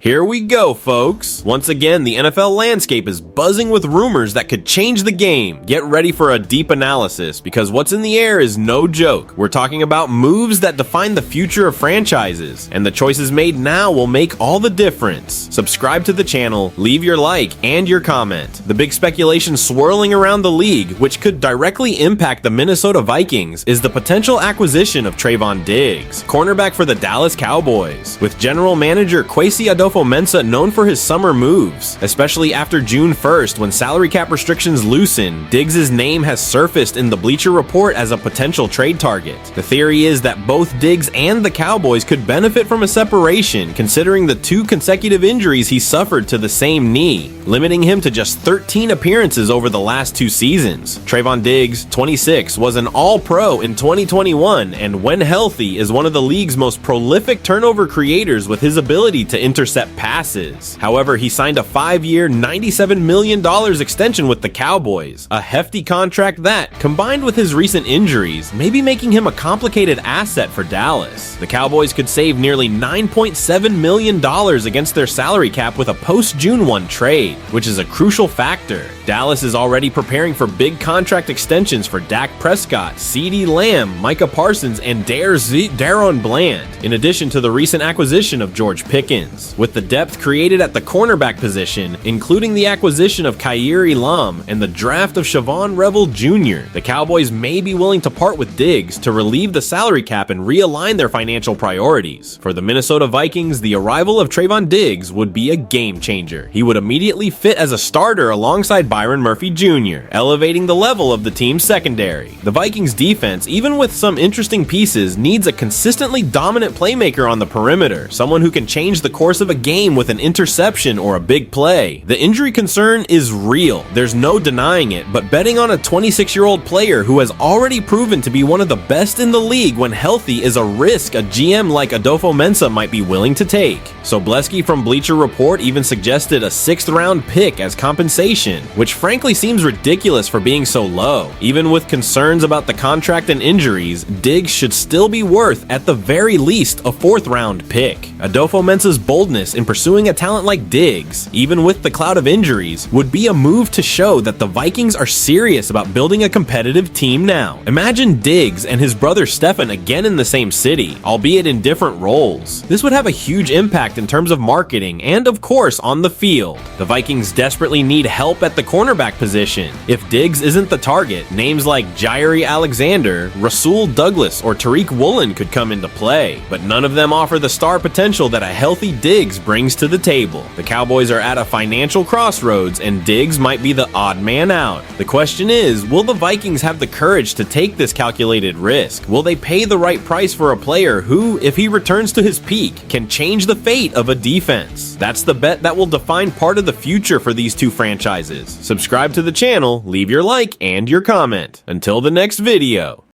Here we go, folks! Once again, the NFL landscape is buzzing with rumors that could change the game. Get ready for a deep analysis, because what's in the air is no joke. We're talking about moves that define the future of franchises, and the choices made now will make all the difference. Subscribe to the channel, leave your like, and your comment. The big speculation swirling around the league, which could directly impact the Minnesota Vikings, is the potential acquisition of Trevon Diggs, cornerback for the Dallas Cowboys, with general manager Kwesi Adofo-Mensah known for his summer moves, especially after June 1st when salary cap restrictions loosen. Diggs' name has surfaced in the Bleacher Report as a potential trade target. The theory is that both Diggs and the Cowboys could benefit from a separation, considering the 2 consecutive injuries he suffered to the same knee, limiting him to just 13 appearances over the last 2 seasons. Trevon Diggs, 26, was an All-Pro in 2021, and when healthy is one of the league's most prolific turnover creators with his ability to intercept passes. However, he signed a 5-year, $97 million extension with the Cowboys, a hefty contract that, combined with his recent injuries, may be making him a complicated asset for Dallas. The Cowboys could save nearly $9.7 million against their salary cap with a post-June 1 trade, which is a crucial factor. Dallas is already preparing for big contract extensions for Dak Prescott, CeeDee Lamb, Micah Parsons, and Daron Bland, in addition to the recent acquisition of George Pickens. With the depth created at the cornerback position, including the acquisition of Kaiir Elam and the draft of Siobhan Revel Jr., the Cowboys may be willing to part with Diggs to relieve the salary cap and realign their financial priorities. For the Minnesota Vikings, the arrival of Trevon Diggs would be a game changer. He would immediately fit as a starter alongside Byron Murphy Jr., elevating the level of the team's secondary. The Vikings defense, even with some interesting pieces, needs a consistently dominant playmaker on the perimeter, someone who can change the course of a game with an interception or a big play. The injury concern is real, there's no denying it, but betting on a 26-year-old player who has already proven to be one of the best in the league when healthy is a risk a GM like Adofo-Mensah might be willing to take. Sobleski from Bleacher Report even suggested a 6th-round pick as compensation, which frankly seems ridiculous for being so low. Even with concerns about the contract and injuries, Diggs should still be worth, at the very least, a 4th-round pick. Adofo-Mensah's boldness in pursuing a talent like Diggs, even with the cloud of injuries, would be a move to show that the Vikings are serious about building a competitive team now. Imagine Diggs and his brother Stefan again in the same city, albeit in different roles. This would have a huge impact in terms of marketing and, of course, on the field. The Vikings desperately need help at the cornerback position. If Diggs isn't the target, names like Jairi Alexander, Rasul Douglas, or Tariq Woolen could come into play, but none of them offer the star potential that a healthy Diggs brings to the table. The Cowboys are at a financial crossroads, and Diggs might be the odd man out. The question is, will the Vikings have the courage to take this calculated risk? Will they pay the right price for a player who, if he returns to his peak, can change the fate of a defense? That's the bet that will define part of the future for these 2 franchises. Subscribe to the channel, leave your like and your comment. Until the next video.